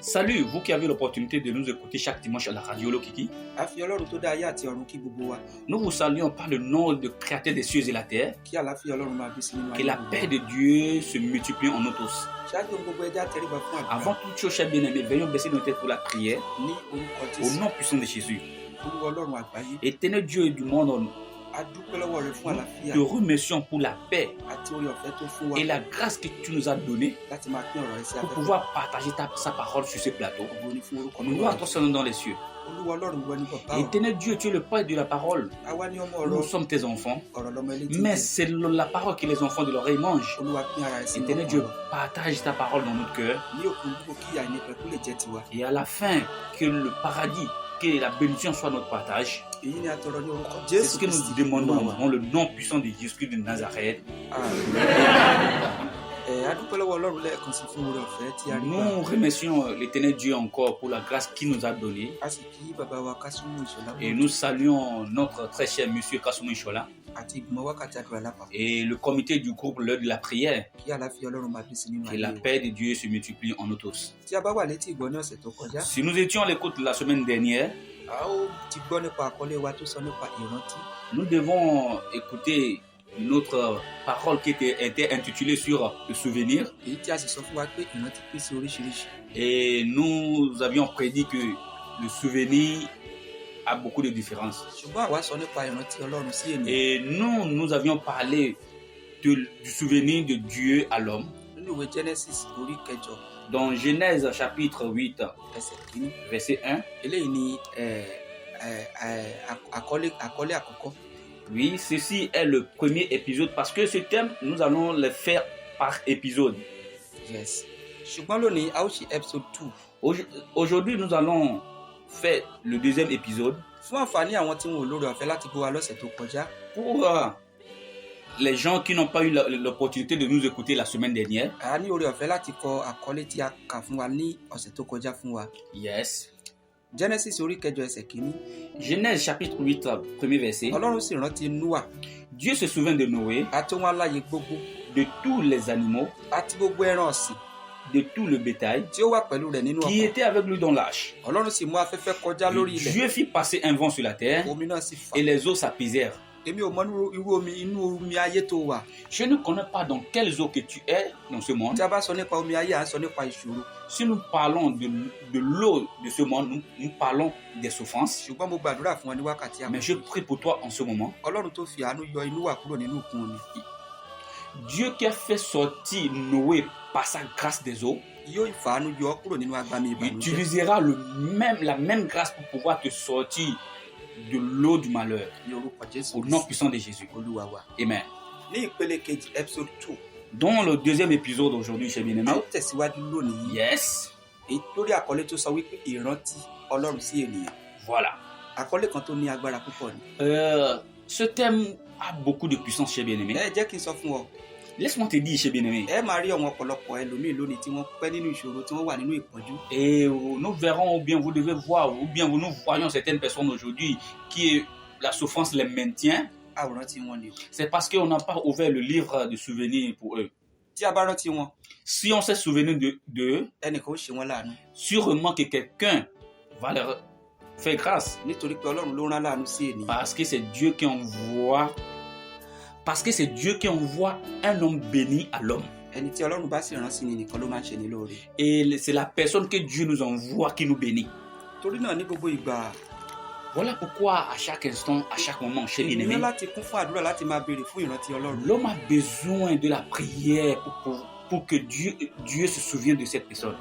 Salut, vous qui avez l'opportunité de nous écouter chaque dimanche à la radio Lokiki. Nous vous saluons par le nom du Créateur des cieux et la terre. Que la paix de Dieu se multiplie en nous tous. Avant toute chose, chers bien-aimés, veuillons baisser nos têtes pour la prière. Au nom puissant de Jésus. Éternel Dieu du monde, nous te remercions pour la paix et la grâce que tu nous as donnée pour pouvoir partager sa parole sur ce plateau. Nous nous attendons dans les cieux. Éternel Dieu, tu es le Père de la parole. Nous sommes tes enfants, mais c'est la parole que les enfants de l'oreille mangent. Éternel Dieu, partage ta parole dans notre cœur. Et à la fin, que le paradis, que la bénédiction soit notre partage. C'est ce que nous demandons dans le nom puissant de Jésus de Nazareth. Nous remercions l'Éternel Dieu encore pour la grâce qu'il nous a donnée. Et nous saluons notre très cher monsieur Kassoumou Ishola et le comité du groupe l'heure de la prière. Que la paix de Dieu se multiplie en nous tous. Si nous étions à l'écoute la semaine dernière, nous devons écouter notre parole qui était intitulée sur le souvenir. Et nous avions prédit que le souvenir a beaucoup de différences. Et nous avions parlé du souvenir de Dieu à l'homme. Dans Genèse chapitre 8, verset 1. Oui, ceci est le premier épisode parce que ce thème, nous allons le faire par épisode. Yes. Aujourd'hui, nous allons faire le deuxième épisode. Pour les gens qui n'ont pas eu l'opportunité de nous écouter la semaine dernière. Yes. Genèse chapitre 8, premier verset. Dieu se souvient de Noé, de tous les animaux, de tout le bétail qui était avec lui dans l'arche. Dieu fit passer un vent sur la terre et les eaux s'apaisèrent. Je ne connais pas dans quelles eaux que tu es dans ce monde. Si nous parlons de l'eau de ce monde, nous parlons des souffrances. Mais je prie pour toi en ce moment. Dieu qui a fait sortir Noé par sa grâce des eaux, utilisera la même grâce pour pouvoir te sortir de l'eau du malheur. Au nom puissant de Jésus. Amen. Dans le deuxième épisode aujourd'hui, chez bien-aimé. Yes. Voilà. Ce thème a beaucoup de puissance, chez bien-aimé. Laisse-moi te dire, chez bien-aimé. Et nous verrons, ou bien vous devez voir, ou bien nous voyons certaines personnes aujourd'hui qui la souffrance les maintient. C'est parce qu'on n'a pas ouvert le livre de souvenirs pour eux. Si on s'est souvenu d'eux, sûrement que quelqu'un va leur faire grâce. Parce que c'est Dieu qui envoie. Parce que c'est Dieu qui envoie un homme béni à l'homme. Et c'est la personne que Dieu nous envoie qui nous bénit. Voilà pourquoi à chaque instant, à chaque moment, chez bien-aimé, l'homme a besoin de la prière pour que Dieu se souvienne de cette personne.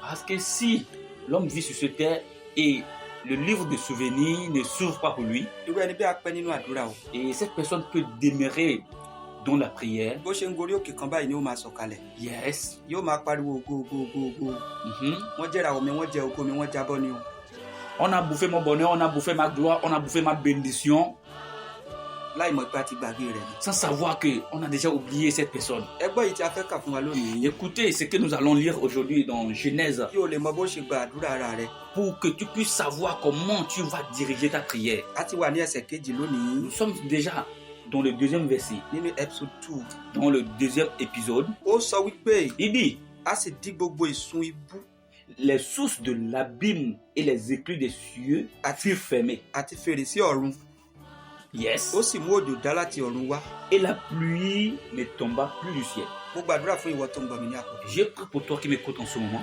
Parce que si l'homme vit sur cette terre et le livre de souvenirs ne s'ouvre pas pour lui, et cette personne peut demeurer dans la prière. Yes. On a bouffé mon bonheur, on a bouffé ma gloire, on a bouffé ma bénédiction. Sans savoir qu'on a déjà oublié cette personne. Écoutez ce que nous allons lire aujourd'hui dans Genèse. Pour que tu puisses savoir comment tu vas diriger ta prière. Nous sommes déjà dans le deuxième verset, dans le deuxième épisode, il dit les sources de l'abîme et les écluses des cieux furent fermées. Yes. Et la pluie ne tomba plus du ciel. Je prie pour toi qui m'écoutes en ce moment.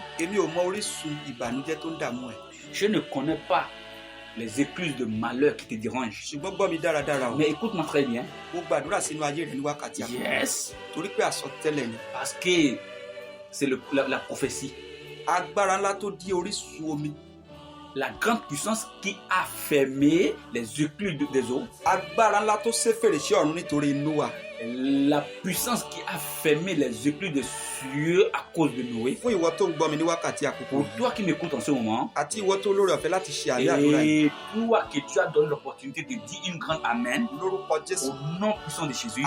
Je ne connais pas les écluses de malheur qui te dérangent. Mais écoute-moi très bien. Yes. Parce que c'est la prophétie. La grande puissance qui a fermé les écluses des eaux. La puissance qui a fermé les écluses des cieux à cause de Noé. Pour toi qui m'écoutes en ce moment, et toi que tu as donné l'opportunité de dire une grande amen au nom puissant de Jésus.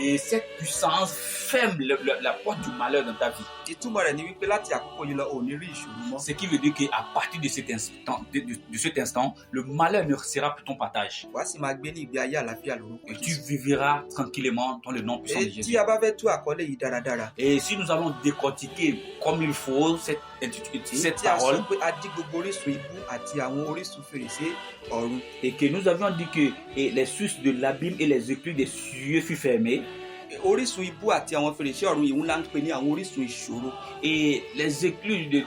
Et cette puissance ferme la porte du malheur dans ta vie. Ce qui veut dire qu'à partir de cet instant, le malheur ne sera plus ton partage. Et tu vivras tranquillement dans le nom puissant de Jésus. Et si nous allons décortiquer comme il faut cette parole, et que nous avions dit que les sources de l'abîme et les écluses des cieux furent fermées, et les écluses des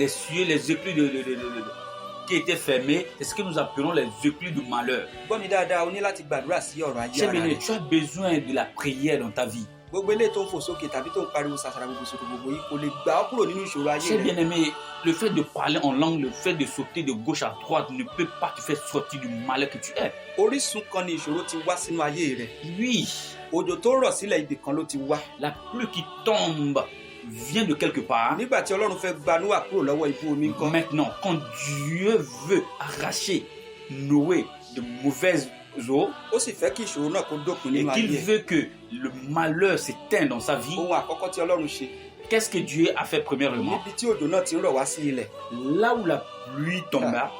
cieux, les écluses qui étaient fermés, c'est ce que nous appelons les écluses du malheur. Cher bien-aimé, tu as besoin de la prière dans ta vie. Cher bien-aimé, le fait de parler en langue, le fait de sauter de gauche à droite ne peut pas te faire sortir du malheur que tu es. Oui. La pluie qui tombe vient de quelque part. Maintenant, quand Dieu veut arracher Noé de mauvaises eaux et qu'il veut que le malheur s'éteigne dans sa vie, qu'est-ce que Dieu a fait premièrement? Là où la pluie tomba,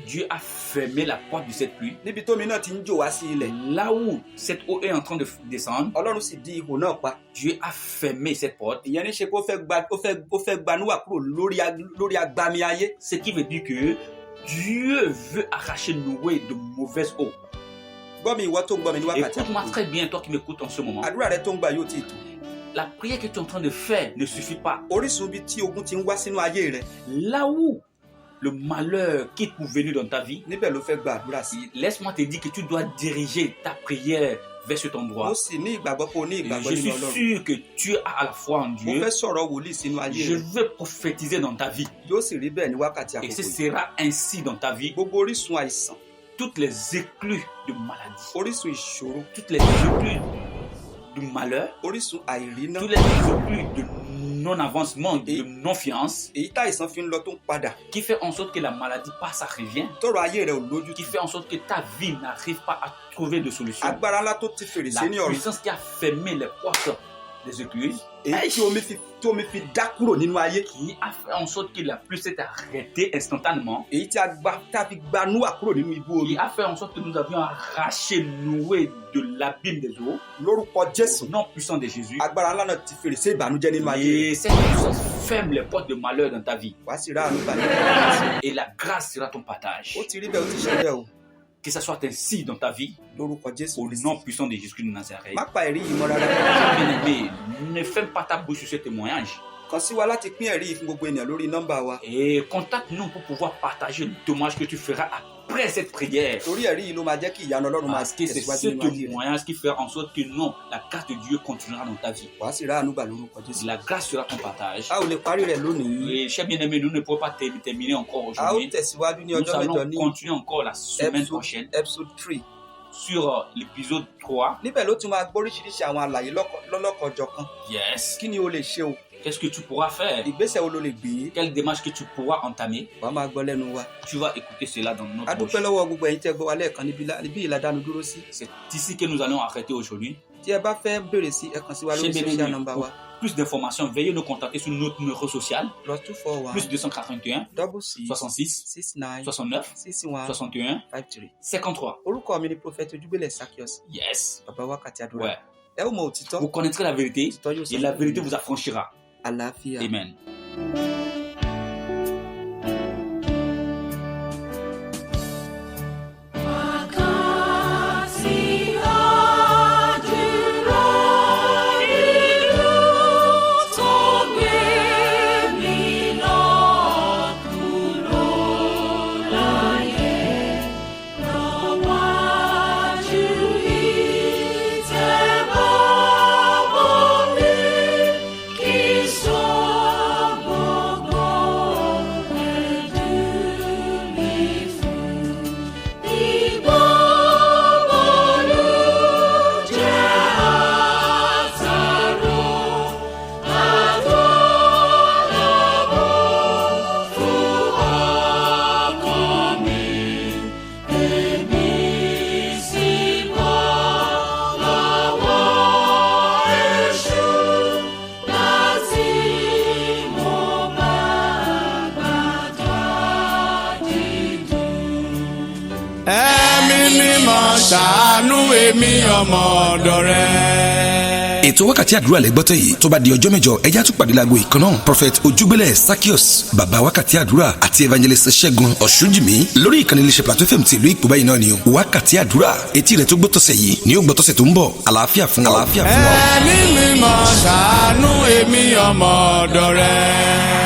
Dieu a fermé la porte de cette pluie. Là où cette eau est en train de descendre, Dieu a fermé cette porte. Ce qui veut dire que Dieu veut arracher Noé de mauvaises eaux. Écoute-moi très bien, toi qui m'écoutes en ce moment. La prière que tu es en train de faire ne suffit pas. Là où le malheur quitte pour venir dans ta vie, laisse-moi te dire que tu dois diriger ta prière vers cet endroit. Je suis sûr que tu as à la foi en Dieu. Je veux prophétiser dans ta vie. Et ce sera ainsi dans ta vie. Toutes les écluses de maladie, toutes les écluses du malheur, tous les éclus de non-avancement, de non-fiance, qui fait en sorte que la maladie passe à revient, qui fait en sorte que ta vie n'arrive pas à trouver de solution. La puissance qui a fermé les portes des écluses, qui a fait en sorte que la pluie s'est arrêtée instantanément, qui a fait en sorte que nous avions arraché Noé de l'abîme des eaux, au nom puissant de Jésus. Et cette puissance ferme les portes de malheur dans ta vie. Et la grâce sera ton partage. Que ça soit ainsi dans ta vie, au nom puissant de Jésus de Nazareth. Bien-aimé, ne ferme pas ta bouche sur ce témoignage. Et contacte-nous pour pouvoir partager le témoignage que tu feras après cette prière. Parce que c'est ce témoignage qui fera en sorte que non, la grâce de Dieu continuera dans ta vie. La grâce sera ton partage. Et cher bien-aimé, nous ne pouvons pas terminer encore aujourd'hui. Nous allons continuer encore la semaine prochaine sur l'épisode 3. Yes. Qu'est-ce que tu pourras faire? Quelle démarche que tu pourras entamer? Tu vas écouter cela dans notre bouche. C'est ici que nous allons arrêter aujourd'hui. Plus d'informations, veuillez nous contacter sur notre numéro social. Plus 281 66 69 61 53. Yes. Ouais. Vous connaîtrez la vérité et la vérité vous affranchira. Amen. ṣàánú èmi ọmọ ọ̀dọ̀ rẹ. ètò wákàtí àdúrà lẹ́gbọ́tọ̀ yìí tó bá di ọjọ́ mẹ́jọ ẹjá tún pàdé láago ìkan náà prophet ojúgbélẹ̀ Zaccheaus bàbá wákàtí àdúrà àti evangelist ṣẹ́gun ọ̀ṣunjìmí lórí ìkànnì iléeṣẹ́ Plateau FM ti ìlú Ìpó báyìí náà ni o wákàtí àdúrà etí rẹ̀ tó gbọ́tọ̀sẹ̀ yìí ni ó gbọ́tọ̀sẹ̀ tó ń bọ̀ àlàáfíà fún wa. ẹ̀mí mímọ́ ṣàánú èmi ọmọ ọ̀dọ̀ rẹ.